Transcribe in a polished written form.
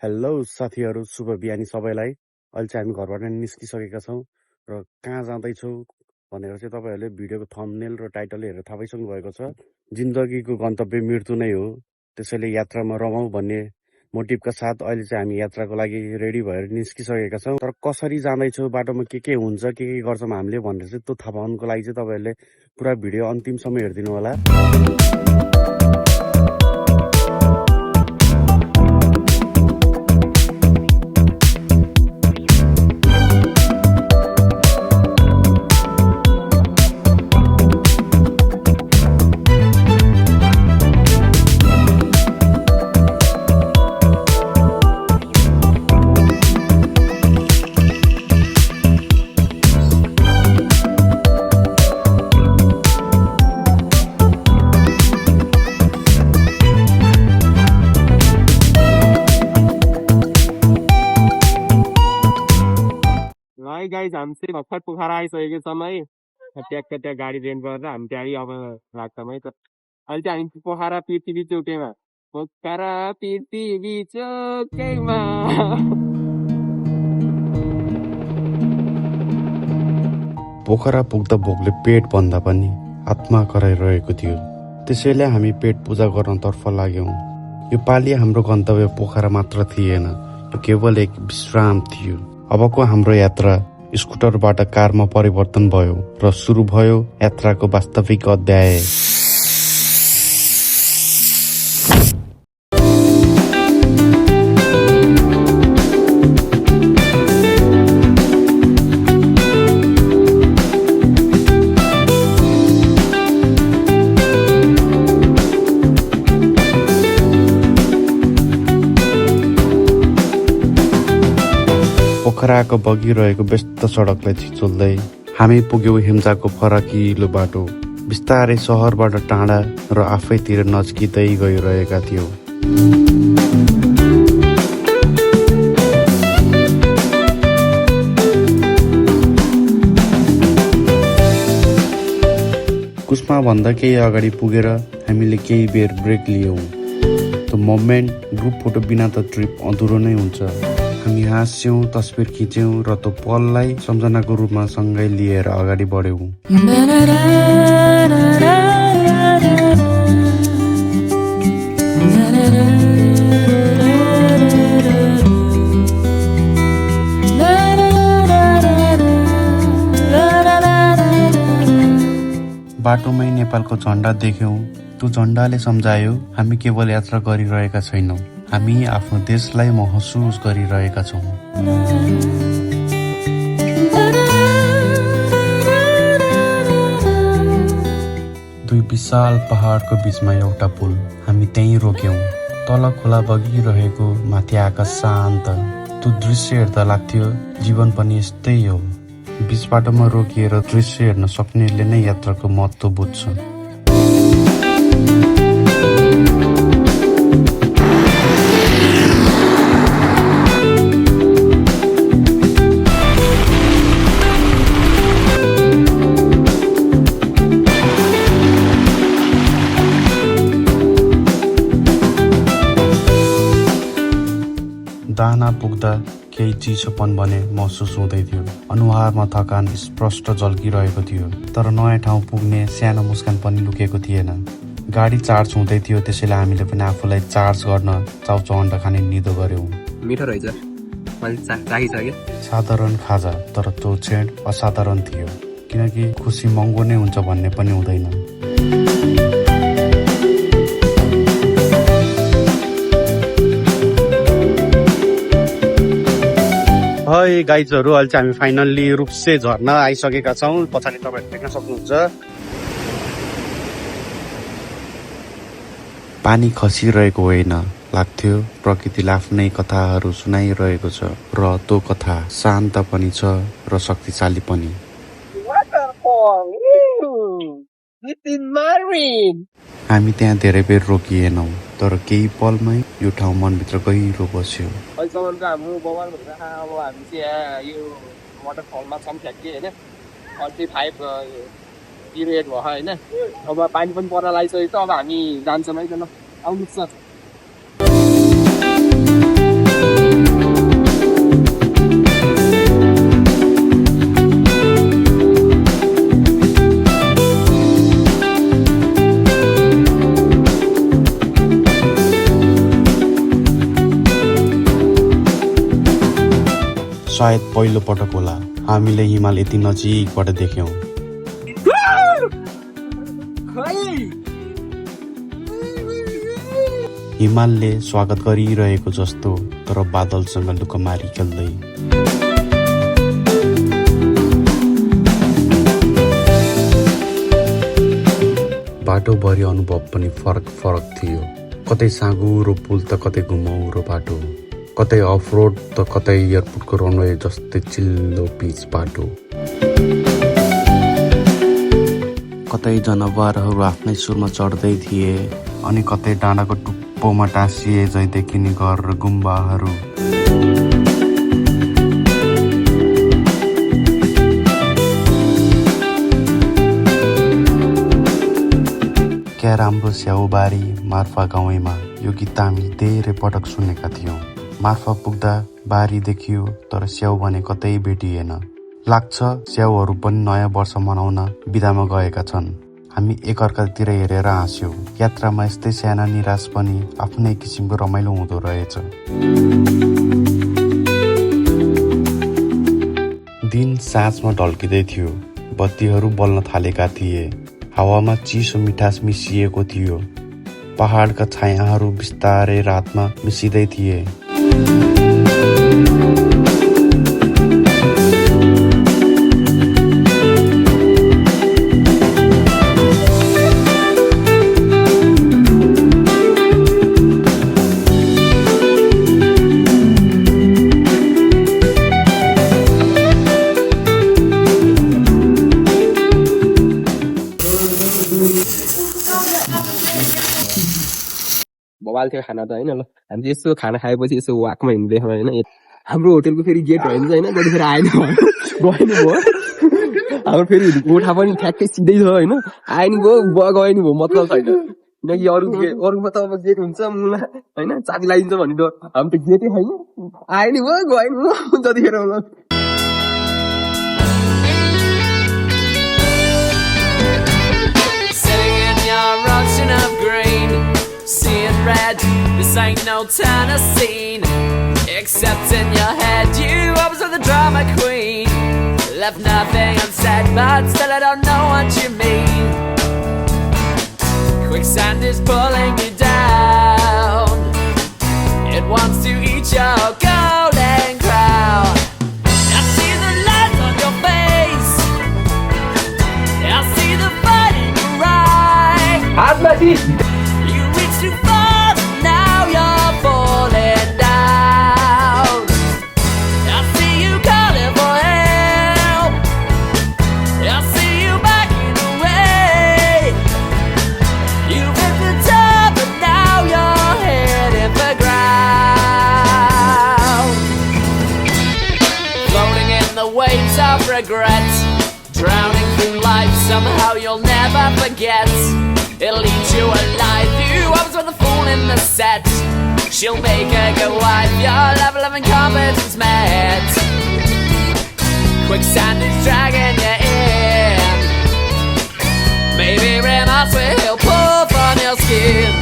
Hello साथीहरू, शुभ बिहानी सबैलाई। अहिले चाहिँ हामी घरबाट निस्किसकेका छौँ र कहाँ जाँदैछौँ भनेर चाहिँ तपाईँहरूले भिडियोको थम्बनेल र टाइटल हेरेर थाहा पाइसक्नु भएको छ। जिन्दगीको गन्तव्य मृत्यु नै हो, त्यसैले यात्रामा रमाउँ भन्ने मोटिभका साथ अहिले चाहिँ हामी यात्राको लागि रेडी भएर निस्किसकेका छौँ। तर कसरी जाँदैछौँ, बाटोमा के हुन्छ, के गर्छौँ हामीले भनेर चाहिँ त्यो थाहा पाउनुको लागि चाहिँ तपाईँहरूले पुरा भिडियो अन्तिमसम्म हेरिदिनु होला। गाइज हामी चाहिँ भर्खर पोखरा आइसकेको छौँ है। ट्याक्क त्यहाँ गाडी रेन्ट गरेर हामी त्यहाँ अब लाग्छौँ है। त अहिले चाहिँ हामी पोखरा पृथ्वी चौकेमा, पोखरा पृथ्वी चौकेमा। पोखरा पुग्दा भोकले पेट भन्दा पनि आत्मा कराइरहेको थियो, त्यसैले हामी पेट पूजा गर्नतर्फ लाग्यौँ। यो पालि हाम्रो गन्तव्य पोखरा मात्र थिएन, यो केवल एक विश्राम थियो। अबको हाम्रो यात्रा स्कुटरबाट कारमा परिवर्तन भयो र सुरु भयो यात्राको वास्तविक अध्याय। पोखराको बगिरहेको व्यस्त सडकलाई छिचोल्दै हामी पुग्यौँ हेम्जाको फराकिलो बाटो। बिस्तारै सहरबाट टाढा र आफैतिर नजिकिँदै गइरहेका थियौँ। कुस्मा भन्दा केही अगाडि पुगेर हामीले केही बेर ब्रेक लियौँ। त्यो मोमेन्ट ग्रुप फोटो बिना त ट्रिप अधुरो नै हुन्छ। हामी हाँस्यौँ, तस्बिर खिच्यौँ र त्यो पललाई सम्झनाको रूपमा सँगै लिएर अगाडि बढ्यौँ। बाटोमै नेपालको झन्डा देख्यौँ। त्यो झन्डाले सम्झायो हामी केवल यात्रा गरिरहेका छैनौँ, हामी आफ्नो देशलाई महसुस गरिरहेका छौँ। दुई विशाल पहाडको बीचमा एउटा पुल, हामी त्यहीँ रोक्यौँ। तल खोला बगिरहेको, माथि आकाश शान्त। त्यो दृश्य हेर्दा लाग्थ्यो जीवन पनि यस्तै हो। बीच बाटोमा रोकिएर दृश्य हेर्न सक्नेले नै यात्राको महत्त्व बुझ्छ। दाना पुग्दा केही चिसोपन भने महसुस हुँदै थियो। अनुहारमा थकान स्पष्ट झल्किरहेको थियो, तर नयाँ ठाउँ पुग्ने सानो मुस्कान पनि लुकेको थिएन। गाडी चार्ज हुँदै थियो, त्यसैले हामीले पनि आफूलाई चार्ज गर्न चाउचाउ अन्डा खाने निदो गर्यौँ। मिठो रहेछ, मैले चाहिसकेँ। साधारण खाजा, तर त्यो क्षण असाधारण थियो, किनकि खुसी महँगो नै हुन्छ भन्ने पनि हुँदैन। है गाइजहरू, अहिले चाहिँ हामी फाइनल्ली रूपसे झर्ना आइसकेका छौँ। पछाडि तपाईँहरू देख्न सक्नुहुन्छ पानी खसिरहेको होइन, लाग्थ्यो प्रकृतिले आफ्नै कथाहरू सुनाइरहेको छ र त्यो कथा शान्त पनि छ र शक्तिशाली पनि। हामी त्यहाँ धेरै बेर रोकिएनौँ, तर केही पलमै यो ठाउँ मनभित्र गहिरो बस्यो। अहिलेसम्मको हाम्रो बवाल भनेर अब हामी चाहिँ यहाँ यो वाटरफलमा छौँ ठ्याक्कै होइन। 45 पिरियड भयो होइन। अब पानी पनि पर्न लागिसकेको छ। अब हामी जान्छौँ है त, ल आउनुहोस् न। सायद पहिलो पटक होला हामीले हिमाल यति नजिकबाट देख्यौं। हिमालले स्वागत गरिरहेको जस्तो, तर बादलसँग लुकमारी खेल्दै। बाटोभरि अनुभव पनि फरक फरक थियो। कतै साँघुरो पुल त कतै घुमाउरो बाटो, कतै अफ रोड त कतै एयरपोर्टको रनवे जस्तै चिल्लो पिच बाटो। कतै जनावरहरू आफ्नै सुरमा चढ्दै थिए, अनि कतै डाँडाको टुप्पोमा टाँसिए झैँ देखिने घर र गुम्बाहरू। क्या राम्रो स्याउबारी मार्फा गाउँमा। यो गीत हामी धेरै पटक सुनेका थियौं। मार्फा पुग्दा बारी देखियो, तर स्याउ भने कतै भेटिएन। लाग्छ स्याउहरू पनि नयाँ वर्ष मनाउन बिदामा गएका छन्। हामी एकअर्कातिर हेरेर हाँस्यौं। यात्रामा यस्तै साना निराश पनि आफ्नै किसिमको रमाइलो हुँदो रहेछ। दिन साँझमा ढल्किँदै थियो। बत्तीहरू बल्न थालेका थिए। हावामा चिसो मिठास मिसिएको थियो। पहाडका छायाहरू बिस्तारै रातमा मिसिँदै थिए। बवाल थियो खाना त होइन। ल हामी यसो खाना खाएपछि यसो वाकमा हिँड्दैछौँ होइन। हाम्रो होटेलको फेरि गेट होइन होइन, त्यतिखेर आएन गएन भयो। हाम्रो फेरि कोठा पनि ठ्याक्कै सिधै छ होइन। आएन भयो गएन भयो, मतलब छैन। किनकि अरूमा त अब गेट हुन्छ मुला होइन, चाबी लगाइदिन्छ भन्ने डर। हामी त गेटै छैन, आएन भयो गएन भयो जतिखेर। Seeing red, this ain't no Tennessee. Except in your head, you always were the drama queen. Left nothing unsaid, but still I don't know what you mean. Quicksand is pulling you down. It wants to eat your golden crown. I see the light on your face. I see the fight in your eye. Too far, now you're falling down. I see you calling for help. I see you backing away. You've hit the top, but now you're heading for ground. Floating in the waves of regret, drowning through life, somehow you'll never forget. It'll eat you alive. You always were the fool in the set. She'll make a good wife. Your level of incompetence met. Quicksand is dragging you in. Maybe remorse will pull from your skin.